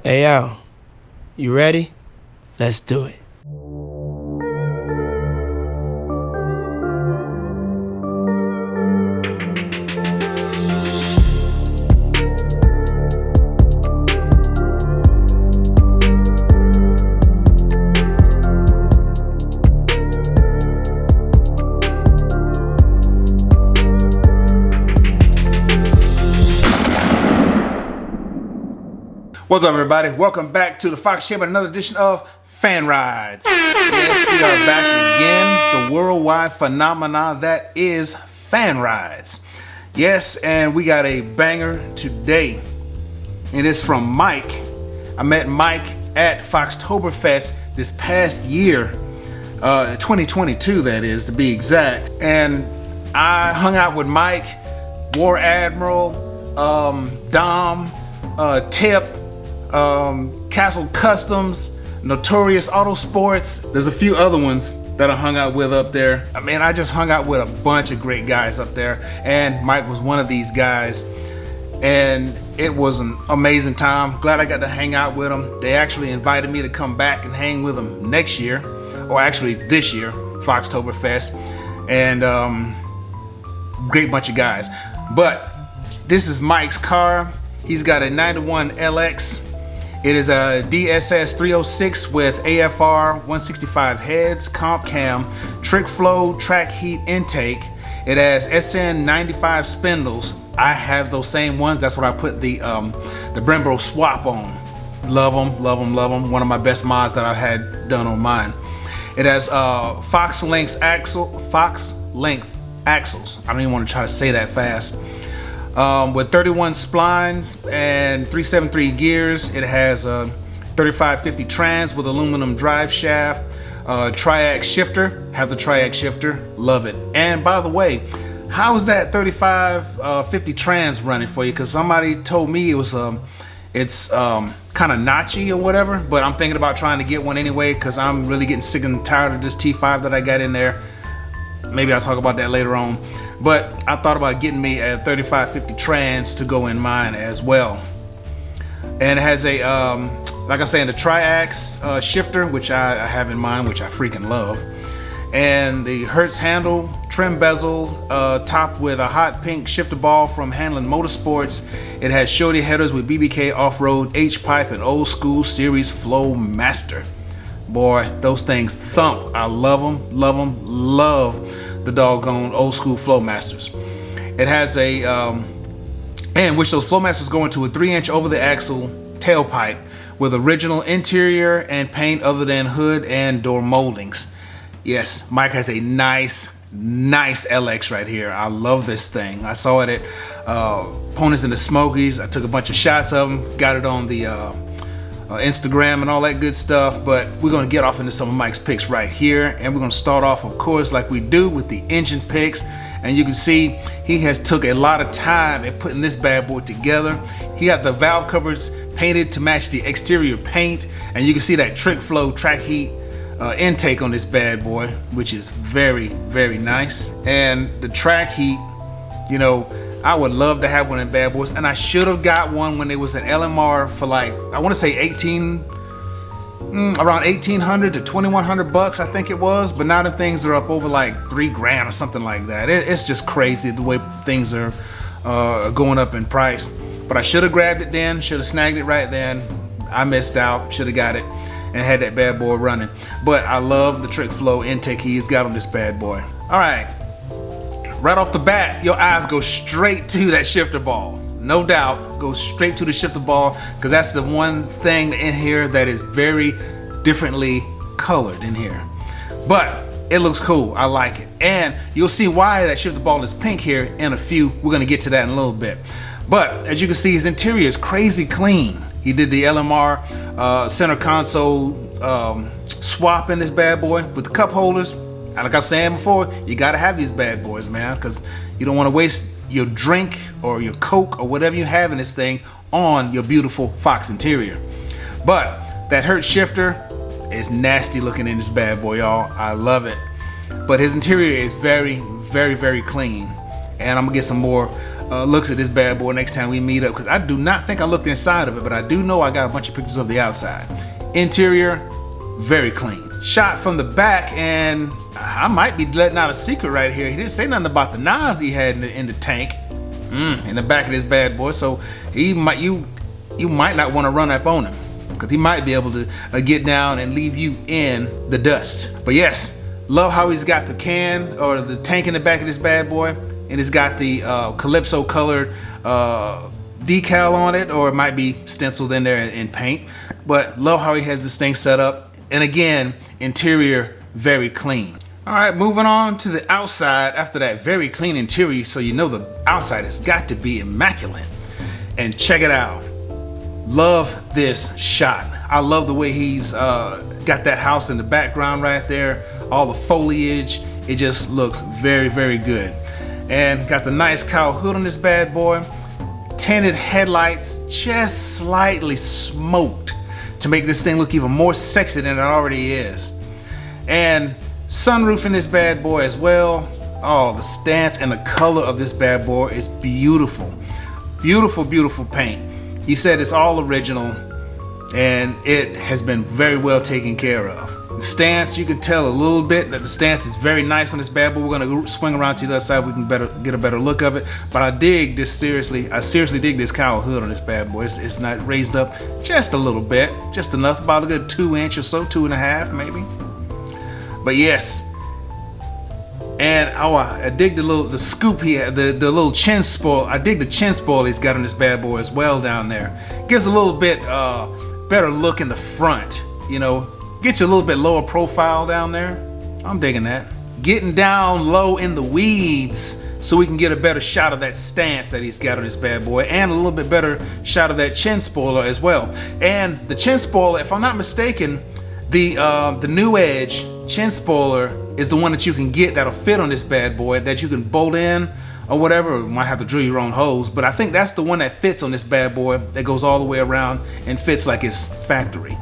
Hey, yo, you ready? Let's do it. What's up, everybody? Welcome back to the Fox Chamber, another edition of Fan Rides. Yes, we are back again, the worldwide phenomenon that is fan rides. Yes, and we got a banger today. It is from Mike. I met Mike at Foxtoberfest this past year, 2022 that is, to be exact. And I hung out with Mike, War Admiral, Dom, Tip, Castle Customs, Notorious Autosports. There's a few other ones that I hung out with up there. I mean, I just hung out with a bunch of great guys up there, and Mike was one of these guys, and it was an amazing time. Glad I got to hang out with them. They actually invited me to come back and hang with them next year, or actually this year, Foxtoberfest, and great bunch of guys. But this is Mike's car. He's got a 91 LX. It is a DSS 306 with AFR 165 heads, comp cam, trick flow, track heat intake. It has SN 95 spindles. I have those same ones. That's what I put the Brembo swap on. Love them, love them, love them. One of my best mods that I've had done on mine. It has Fox length axles. I don't even want to try to say that fast. With 31 splines and 373 gears. It has a 3550 trans with aluminum drive shaft, triax shifter. Have the triax shifter, love it. And by the way, how is that 3550 trans running for you? Because somebody told me it was it's kind of notchy or whatever, but I'm thinking about trying to get one anyway because I'm really getting sick and tired of this T5 that I got in there. Maybe I'll talk about that later on. But I thought about getting me a 3550 trans to go in mine as well. And it has a, like I say, the triax shifter, which I have in mind, which I freaking love. And the Hertz handle, trim bezel, topped with a hot pink shifter ball from Handling Motorsports. It has shorty headers with BBK off-road, H-pipe, and old school series Flow Master. Boy, those things thump. I love them, love the doggone old school Flowmasters. It has a, and which those Flowmasters go into a 3-inch over the axle tailpipe with original interior and paint other than hood and door moldings. Yes, Mike has a nice LX right here. I love this thing. I saw it at Ponies in the Smokies. I took a bunch of shots of them, got it on the Instagram and all that good stuff, but we're going to get off into some of Mike's picks right here, and we're going to start off, of course, like we do with the engine picks. And you can see he has took a lot of time at putting this bad boy together. He got the valve covers painted to match the exterior paint, and you can see that trick flow track heat intake on this bad boy, which is very nice. And the track heat, you know, I would love to have one of them bad boys, and I should have got one when it was an LMR for like, I want to say around 1,800 to 2,100 bucks, I think it was. But now the things are up over like $3,000 or something like that. It's just crazy the way things are going up in price. But I should have grabbed it then, should have snagged it right then. I missed out, should have got it and had that bad boy running. But I love the trick flow intake he's got on this bad boy. All right. Right off the bat, your eyes go straight to that shifter ball. No doubt, go straight to the shifter ball, because that's the one thing in here that is very differently colored in here. But it looks cool, I like it. And you'll see why that shifter ball is pink here in a few. We're gonna get to that in a little bit. But as you can see, his interior is crazy clean. He did the LMR center console swap in this bad boy with the cup holders. And like I was saying before, you gotta have these bad boys, man, because you don't want to waste your drink or your Coke or whatever you have in this thing on your beautiful Fox interior. But that Hertz shifter is nasty looking in this bad boy, y'all. I love it. But his interior is very clean. And I'm gonna get some more looks at this bad boy next time we meet up, because I do not think I looked inside of it, but I do know I got a bunch of pictures of the outside. Interior, very clean. Shot from the back, and I might be letting out a secret right here. He didn't say nothing about the knives he had in the tank, in the back of this bad boy. So you might not want to run up on him, because he might be able to get down and leave you in the dust. But yes, love how he's got the can or the tank in the back of this bad boy, and it's got the Calypso colored decal on it, or it might be stenciled in there in paint. But love how he has this thing set up. And again, interior very clean. All right, moving on to the outside. After that very clean interior, so you know the outside has got to be immaculate. And check it out. Love this shot. I love the way he's got that house in the background right there. All the foliage. It just looks very, very good. And got the nice cowl hood on this bad boy. Tinted headlights, just slightly smoked to make this thing look even more sexy than it already is. And sunroof in this bad boy as well. Oh, the stance and the color of this bad boy is beautiful. Beautiful, beautiful paint. He said it's all original, and it has been very well taken care of. The stance, you can tell a little bit that the stance is very nice on this bad boy. We're gonna swing around to the other side. We can get a better look of it. But I dig this seriously. I seriously dig this cowl hood on this bad boy. It's not raised up just a little bit, just enough, about a good 2 inch or so, 2.5 maybe. But yes, and I dig the scoop here, the little chin spoil. I dig the chin spoil he's got on this bad boy as well down there. Gives a little bit better look in the front, you know. Gets you a little bit lower profile down there. I'm digging that. Getting down low in the weeds so we can get a better shot of that stance that he's got on this bad boy, and a little bit better shot of that chin spoiler as well. And the chin spoiler, if I'm not mistaken, the new edge chin spoiler is the one that you can get that'll fit on this bad boy, that you can bolt in or whatever. You might have to drill your own holes, but I think that's the one that fits on this bad boy, that goes all the way around and fits like it's factory.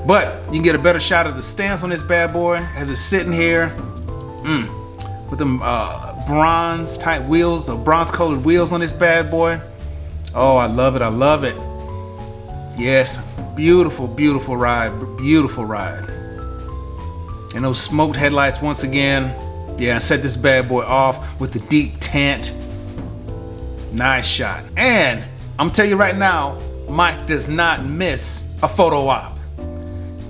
But you can get a better shot of the stance on this bad boy as it's sitting here, with them bronze type wheels, or bronze colored wheels on this bad boy. Oh, I love it, I love it. Yes, beautiful, beautiful ride, beautiful ride. And those smoked headlights once again. Yeah, set this bad boy off with the deep tint. Nice shot. And I'm telling you right now, Mike does not miss a photo op.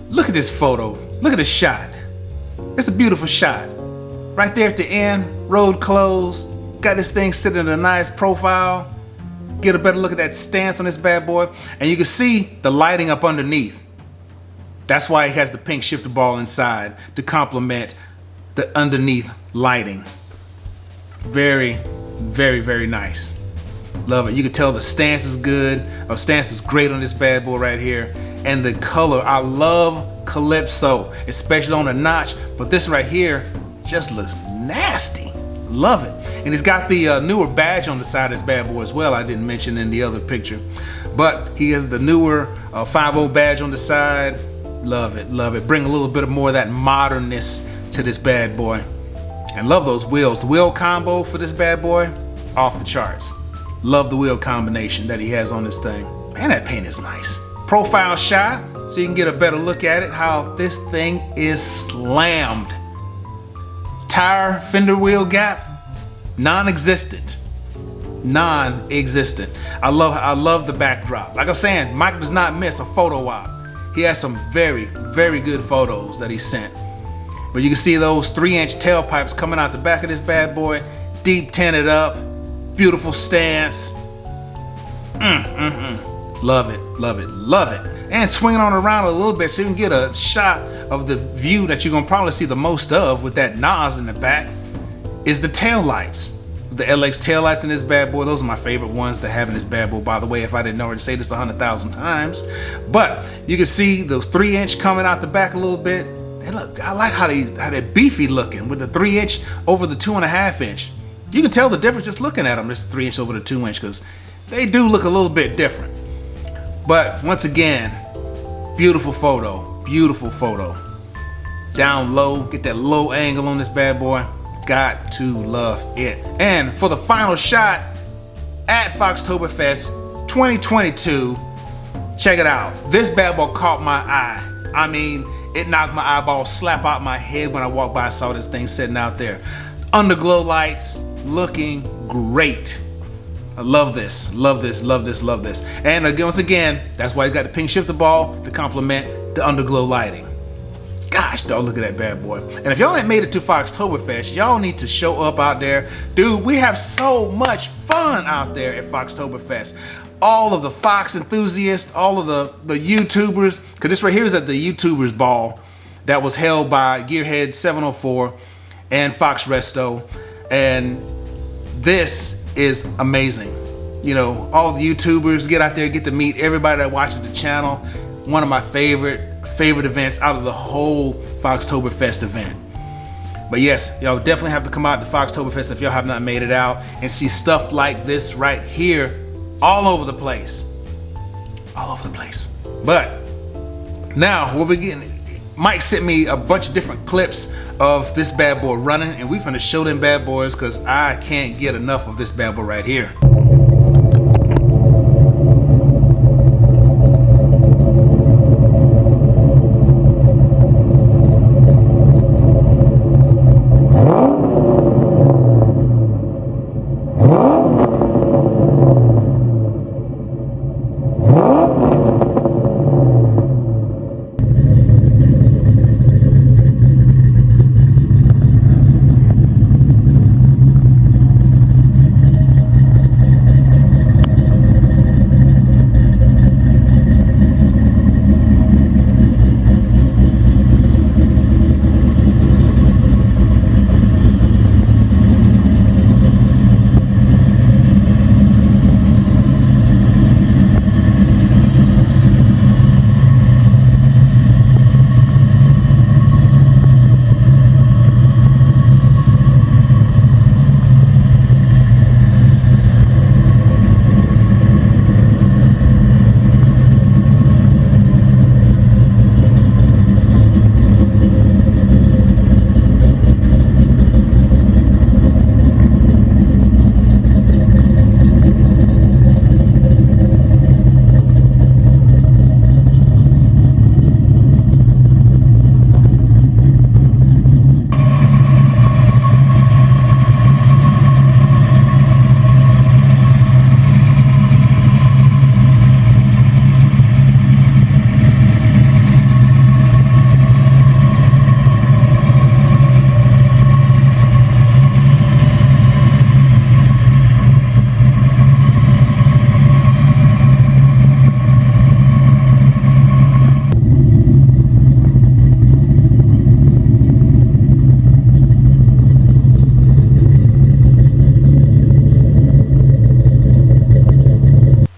Look at this photo. Look at this shot. It's a beautiful shot. Right there at the end, road closed. Got this thing sitting in a nice profile. Get a better look at that stance on this bad boy. And you can see the lighting up underneath. That's why it has the pink shifter ball inside, to complement the underneath lighting. Very, very, very nice. Love it. You can tell the stance is good. Our stance is great on this bad boy right here. And the color, I love Calypso, especially on the notch. But this right here just looks nasty. Love it. And it's got the newer badge on the side of this bad boy as well. I didn't mention in the other picture. But he has the newer 5.0 badge on the side. Love it, love it. Bring a little bit more of that modernness to this bad boy. And love those wheels. The wheel combo for this bad boy, off the charts. Love the wheel combination that he has on this thing. And that paint is nice. Profile shot, so you can get a better look at it, how this thing is slammed. Tire fender wheel gap, non-existent. Non-existent. I love the backdrop. Like I'm saying, Mike does not miss a photo op. He has some very, very good photos that he sent. But you can see those 3-inch tailpipes coming out the back of this bad boy, deep tinted up, beautiful stance. Love it, love it, love it. And swinging on around a little bit so you can get a shot of the view that you're gonna probably see the most of with that NOS in the back is the tail lights. The LX tail lights in this bad boy, those are my favorite ones to have in this bad boy, by the way, if I didn't already say this 100,000 times. But you can see those 3-inch coming out the back a little bit. They look, I like how they're beefy looking with the 3-inch over the 2.5-inch. You can tell the difference just looking at them, this 3-inch over the 2-inch, because they do look a little bit different. But once again, beautiful photo, beautiful photo. Down low, get that low angle on this bad boy. Got to love it. And for the final shot, at Foxtoberfest 2022. Check it out. This bad boy caught my eye. I mean, it knocked my eyeball slap out my head when I walked by and saw this thing sitting out there. Underglow lights, looking great. I love this, love this, love this, love this. And again, once again, that's why you got the pink shifter ball to complement the underglow lighting. Gosh, dog, look at that bad boy. And if y'all ain't made it to Foxtoberfest, y'all need to show up out there. Dude, we have so much fun out there at Foxtoberfest. All of the Fox enthusiasts, all of the YouTubers, because this right here is at the YouTubers ball that was held by Gearhead 704 and Fox Resto. And this is amazing. You know, all the YouTubers get out there, get to meet everybody that watches the channel. One of my favorite events out of the whole Foxtoberfest event. But yes, y'all definitely have to come out to Foxtoberfest if y'all have not made it out and see stuff like this right here all over the place. All over the place. But now we'll begin. Mike sent me a bunch of different clips of this bad boy running, and we finna show them bad boys because I can't get enough of this bad boy right here.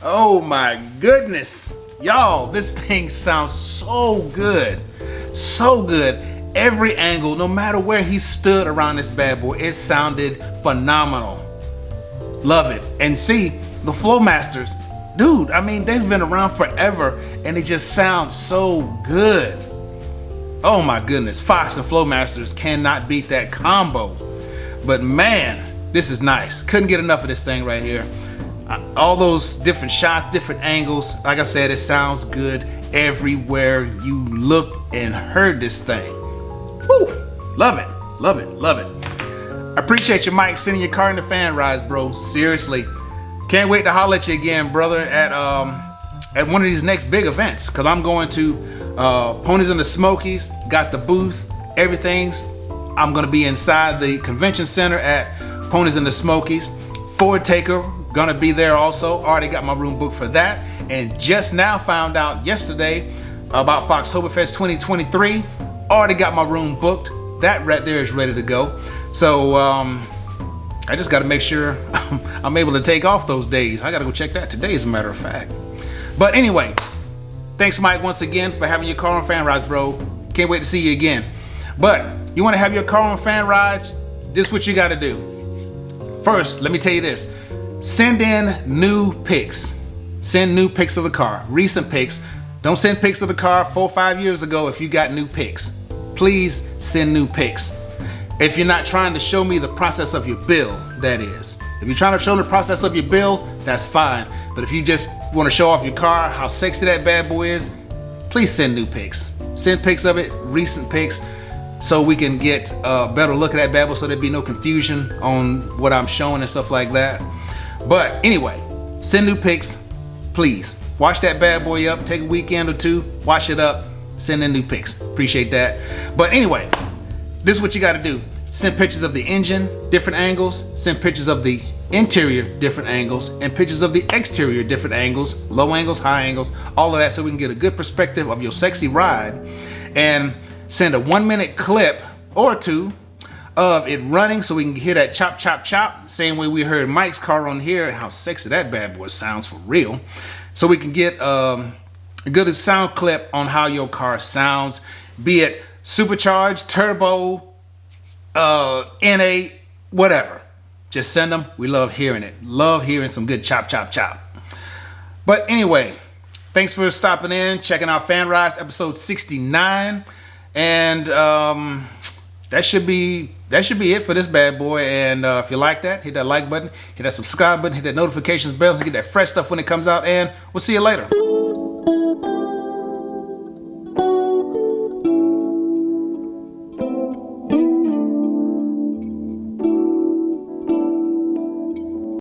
Oh my goodness, y'all, this thing sounds so good, so good. Every angle, no matter where he stood around this bad boy, it sounded phenomenal. Love it. And see, the Flowmasters, dude, I mean, they've been around forever and they just sound so good. Oh my goodness, Fox and Flowmasters cannot beat that combo. But man, this is nice. Couldn't get enough of this thing right here. All those different shots, different angles. Like I said, it sounds good everywhere you look and heard this thing. Woo! Love it, love it, love it. I appreciate you, Mike, sending your car in the fan rides, bro. Seriously. Can't wait to holler at you again, brother, at one of these next big events. Cause I'm going to Ponies in the Smokies, got the booth, everything's. I'm gonna be inside the convention center at Ponies in the Smokies. Ford Taker, gonna be there also. Already got my room booked for that. And just now found out yesterday about Foxtoberfest 2023. Already got my room booked. That right there is ready to go. So I just gotta make sure I'm able to take off those days. I gotta go check that today, as a matter of fact. But anyway, thanks Mike once again for having your car on fan rides, bro. Can't wait to see you again. But you wanna have your car on fan rides? This is what you gotta do. First, let me tell you this. Send in new pics. Send new pics of the car, recent pics. Don't send pics of the car 4 or 5 years ago if you got new pics. Please send new pics. If you're not trying to show me the process of your build, that is. If you're trying to show the process of your build, that's fine. But if you just want to show off your car, how sexy that bad boy is, please send new pics. Send pics of it, recent pics, so we can get a better look at that bad boy, so there'd be no confusion on what I'm showing and stuff like that. But anyway, send new pics, please. Wash that bad boy up, take a weekend or two, wash it up, send in new pics. Appreciate that. But anyway, this is what you got to do. Send pictures of the engine, different angles. Send pictures of the interior, different angles, and pictures of the exterior, different angles, low angles, high angles, all of that, so we can get a good perspective of your sexy ride. And send a 1 minute clip or two of it running, so we can hear that chop, chop, chop. Same way we heard Mike's car on here, how sexy that bad boy sounds for real. So we can get a good sound clip on how your car sounds, be it supercharged, turbo, NA, whatever. Just send them. We love hearing it. Love hearing some good chop, chop, chop. But anyway, thanks for stopping in, checking out Fan Rides episode 69. And that should be it for this bad boy. And if you like that, hit that like button, hit that subscribe button, hit that notifications bell to get that fresh stuff when it comes out. And we'll see you later.